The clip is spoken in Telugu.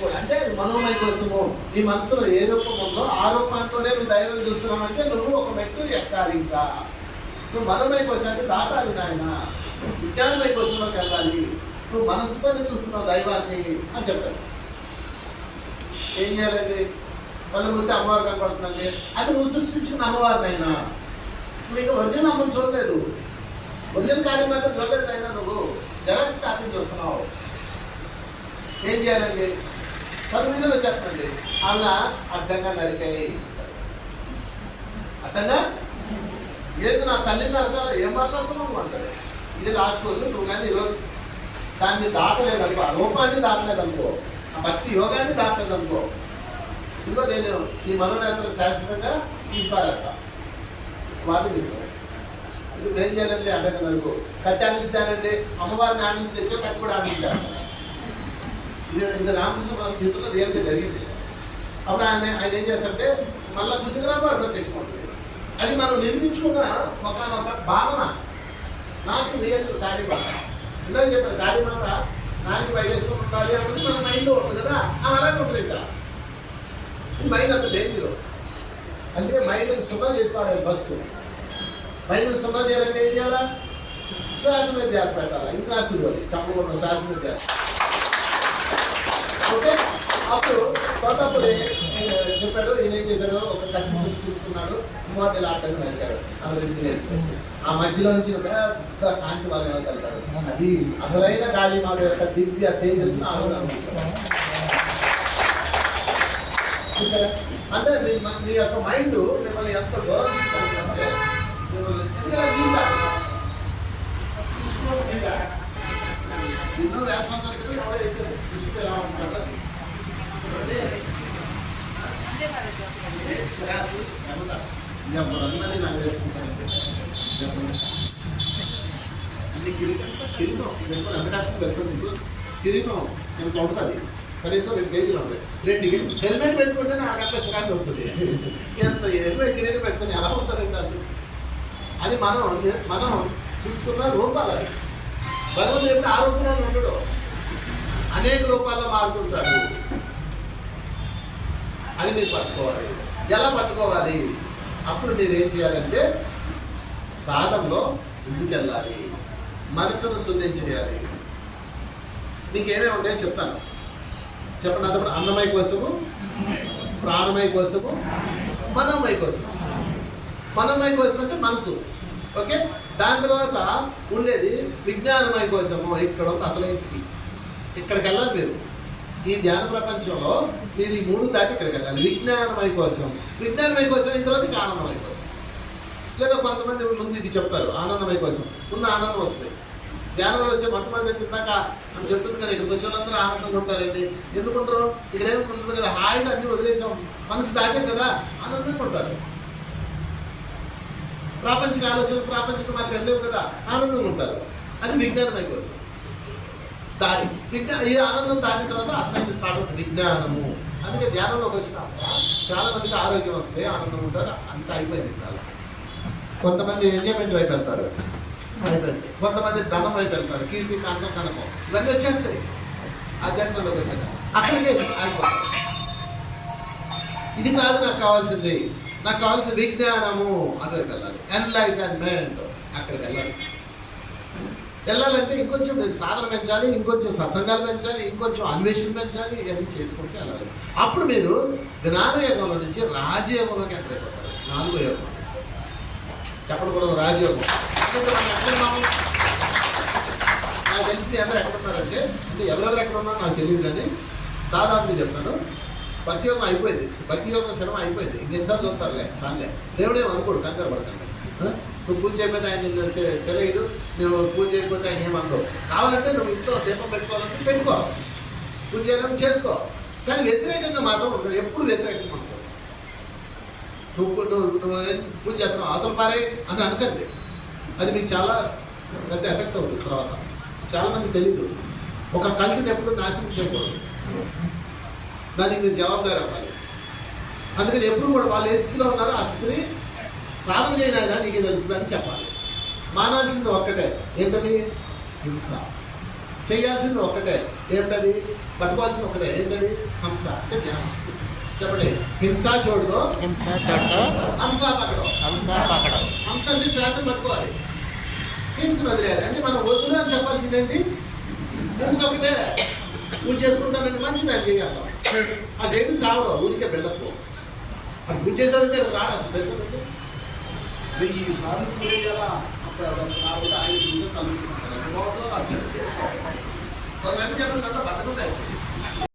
కూడా అంటే మనోమయ కోసము నీ మనసులో ఏ రూపం ఉందో ఆ రూపంతోనే నువ్వు దైవం చూస్తున్నావంటే నువ్వు ఒక మెట్టు ఎక్కాలి. ఇంకా నువ్వు మనోమయ కోసానికి దాటాలి నాయన, విజ్ఞానమయ కోసంలోకి వెళ్ళాలి. నువ్వు మనసుతోనే చూస్తున్నావు దైవాన్ని అని చెప్పారు. ఏం చేయాలండి? వాళ్ళు ముందు అమ్మవారు కనపడుతుందండి, అది నువ్వు సృష్టించుకున్న అమ్మవారినైనా. నువ్వు ఇంకా ఒరిజినల్ అమ్మని చూడలేదు, ఒరిజినల్ కాళీ మాత్రం చూడలేదు అయినా, నువ్వు జెరాక్స్ కాపీ చూస్తున్నావు. ఏం చేయాలండి? పరుమిదిలో చెప్పండి, ఆమె అడ్డంగా నరికాయి. అడ్డంగా ఏది నా తల్లి నరకాల ఏం మాట్లాడుతున్నావు అంటారు. ఇది లాస్ట్ రోజు. నువ్వు కానీ ఈరోజు దాన్ని దాటలేదనుకో, ఆ రూపాన్ని దాటలేదనుకో, ఆ భక్తి యోగాన్ని దాటలేదనుకో, ఇదిగో నేను ఈ మనోనేతలు శాశ్వతంగా తీసిపారేస్తా, వాటిని తీసుకోవాలి. ఇప్పుడు ఏం చేయాలండి? అడ్డంగా నరుకు. కత్తి ఆడించానండి, అమ్మవారిని ఆడించి తెచ్చో కత్తి కూడా ఆడించాను. ఇది రామకృష్ణ మన జీవితంలో రియల్గా జరిగింది. అప్పుడు ఆయన ఏం చేస్తారంటే మళ్ళీ గుజరాబాద్ ప్రత్యక్షం అవుతుంది. అది మనం నిర్మించుకున్న ఒక భావన. నాకు రియల్ కాళీమాత ఇందాక చెప్పారు, కాళీమాత నాలుగు బయటేసుకుని ఉండాలి అన్నది మన మైండ్లో ఉంటుంది కదా, అలాగే ఉంటుంది. ఇక్కడ మైండ్ అంత డేంజర్. అందుకే మైండ్ సున్నా చేసుకోవాలి. ఫస్ట్ మైండ్ సున్నా చేయాలంటే ఏం చేయాలా? శ్వాస మీద ధ్యాస పెట్టాలి. ఇంకా తప్పకుండా శ్వాస మీద ధ్యాస. ఓకే, అప్పుడు కొత్తప్పుడు చెప్పాడు, ఈయన ఏం చేశాడు? ఒక కత్తి తీసుకున్నాడు, మూడు ఇలా అడ్డంగా నరికాడు. ఆ మధ్యలో నుంచి పెద్ద కాంతి వాళ్ళు ఏమవుతారు. అది అసలైన కాళీమాత యొక్క దివ్య తేజస్సును అంటే మీ యొక్క మైండ్ మిమ్మల్ని ఎంత గౌరవించాలంటే ఎన్నో వేల సంవత్సరాల క్రితం ఎవరో వేసారు ఎలా ఉంటారు. అందరినీ నాకు వేసుకుంటాను. అన్ని కిరీటం ఎంత కష్టం తెలుసు మీకు? కిరీటం నేను కొడుతుంది కనీసం 2 కేజీలు ఉంటాయి. 2 కేజీలు హెల్మెట్ పెట్టుకుంటే నాకు అట్లా చిరాకు ఉంటుంది. ఎంత హెల్మెట్ కిరీటం పెట్టుకుని ఎలా ఉంటారంటే అది మనం చూసుకున్న రూపాలు. అది భగవంతుడు ఎప్పుడు ఆ రూపంలో ఉండడు, అనేక రూపాల్లో మారుతుంటాడు. అది మీరు పట్టుకోవాలి. ఎలా పట్టుకోవాలి? అప్పుడు మీరు ఏం చేయాలంటే సాధనలో ముందుకెళ్ళాలి, మనసును శుద్ధం చేయాలి. మీకు ఏమేమి ఉంటాయో చెప్తాను, చెప్పండి. అప్పుడు అన్నమయ కోసము, ప్రాణమయ కోసము, మనోమయ కోసం. మనోమయ కోసం అంటే మనసు. ఓకే, దాని తర్వాత ఉండేది విజ్ఞానమయ కోసము. ఇక్కడ అసలైంది ఇక్కడికి వెళ్ళాలి మీరు. ఈ ధ్యాన ప్రపంచంలో మీరు ఈ 3 దాటి ఇక్కడికి వెళ్ళాలి. విజ్ఞానమయ కోసం, విజ్ఞానమయ కోసం అయిన తర్వాత ఇంకా ఆనందమయ కోసం. లేదా కొంతమంది ముందు ఇది చెప్తారు, ఆనందమయ కోసం. ఉన్న ఆనందం వస్తుంది. ధ్యానంలో వచ్చే మొట్టమొదటి తిన్నాక అని చెప్తుంది కదా, ఇక్కడికి వచ్చే వాళ్ళందరూ ఆనందంగా ఉంటారండి. ఎందుకుంటారు? ఇక్కడ ఏముంటుంది కదా, హాయిగా అన్ని వదిలేసాం, మనసు దాటాం కదా, ఆనందంగా ఉంటారు. ప్రాపంచిక ఆలోచనలు, ప్రాపంచిక మాటలు వెళ్ళలేవు కదా, ఆనందంగా ఉంటారు. అది విజ్ఞానమయ కోసం దారి. ఈ ఆనందం దాటిన తర్వాత అసలు స్టార్ట్ అవుతుంది విజ్ఞానము. అందుకే ధ్యానంలోకి వచ్చిన చాలా మందికి ఆరోగ్యం వస్తే ఆనందం ఉంటారు. అంత అయిపోయింది కాదు. కొంతమంది ఎంజాయ్మెంట్ వైపు వెళ్తారు, కొంతమంది ధనం వైపు వెళ్తారు, కీర్తి, కాంతం, కనకం ఇవన్నీ వచ్చేస్తాయి ఆధ్యాత్మంలోకి వచ్చాక. అక్కడికి ఆగిపోతారు. ఇది కాదు నాకు కావాల్సింది, నాకు కావాల్సిన విజ్ఞానము అక్కడికి వెళ్ళాలి. ఎన్లైటన్మెంట్ అక్కడికి వెళ్ళాలి. వెళ్ళాలంటే ఇంకొంచెం సాధన పెంచాలి, ఇంకొంచెం సత్సంగాలు పెంచాలి, ఇంకొంచెం అన్వేషణ పెంచాలి. ఇవన్నీ చేసుకుంటే వెళ్ళాలి. అప్పుడు మీరు జ్ఞానయోగంలో నుంచి రాజయోగంలోకి ఎంటర్ అయిపోతారు. 4వ యోగం చెప్పకూడదు, రాజయోగం. మనం ఎక్కడున్నాము నాకు తెలిసింది. అందరూ ఎక్కడున్నారంటే, అంటే ఎవరెవరు ఎక్కడ ఉన్నారో నాకు తెలియదు, కానీ దాదాపు చెప్తాను. భక్తి యోగం అయిపోయింది, భక్తి యోగం శ్రమ అయిపోయింది. ఇంకెన్నిసార్లు చూస్తారులే, సార్లే. దేవుడేమో అనుకోడు, కంగారు పడకండి. నువ్వు పూజ చేయకపోతే ఆయన సెలవుడు, నువ్వు పూజ చేయకపోతే ఆయన ఏమనుకో. కావాలంటే నువ్వు ఇంట్లో దీపం పెట్టుకోవాలంటే పెట్టుకో, పూజ చేయాలని చేసుకో, కానీ వ్యతిరేకంగా మాత్రం ఉంటాడు. ఎప్పుడు వ్యతిరేకంగా ఉంటాడు. నువ్వు పూజ చేస్తున్నావు, అవతల పారే అని అనకండి. అది మీకు చాలా పెద్ద ఎఫెక్ట్ అవుతుంది. తర్వాత చాలామంది తెలీదు. ఒక కలిగిన ఎప్పుడు నాశనం చేయకూడదు, దానికి మీరు జవాబుదారి అవ్వాలి. అందుకని ఎప్పుడు కూడా వాళ్ళు ఏ స్థితిలో ఉన్నారో ఆ స్థితిని సాధన చేయనైనా నీకు తెలుస్తుందని చెప్పాలి. మానాల్సింది ఒక్కటే, ఏంటది? హింస. చేయాల్సింది ఒకటే, ఏమిటది? పట్టుకోవాల్సింది ఒకటే, ఏంటది? హంస అంటే ధ్యానం. చెప్పండి. హింస చూడదు, హింస చోటు హంస పక్కడం. హంస పకడం. హంస అంటే శ్వాసను పట్టుకోవాలి, హింసను వదిలేయాలి. అంటే మనం వద్దు అని చెప్పాల్సింది ఏంటి? హింస ఒకటే. పూజ చేసుకుంటానంటే మంచిది అని చేయాలి. ఆ చేయడం చావడం, ఊరికే వెళ్ళకు. అది పూజ చేసేవాడు ఇక్కడ రాడు అసలు, తెలుసు. 1000 సార్లు పూజ చేయాలా? అప్పుడు కాబట్టి 5 నిమిషాలు కలుగుతుంటారు. కొంతమంది చెప్పండి బతకుంటాయి.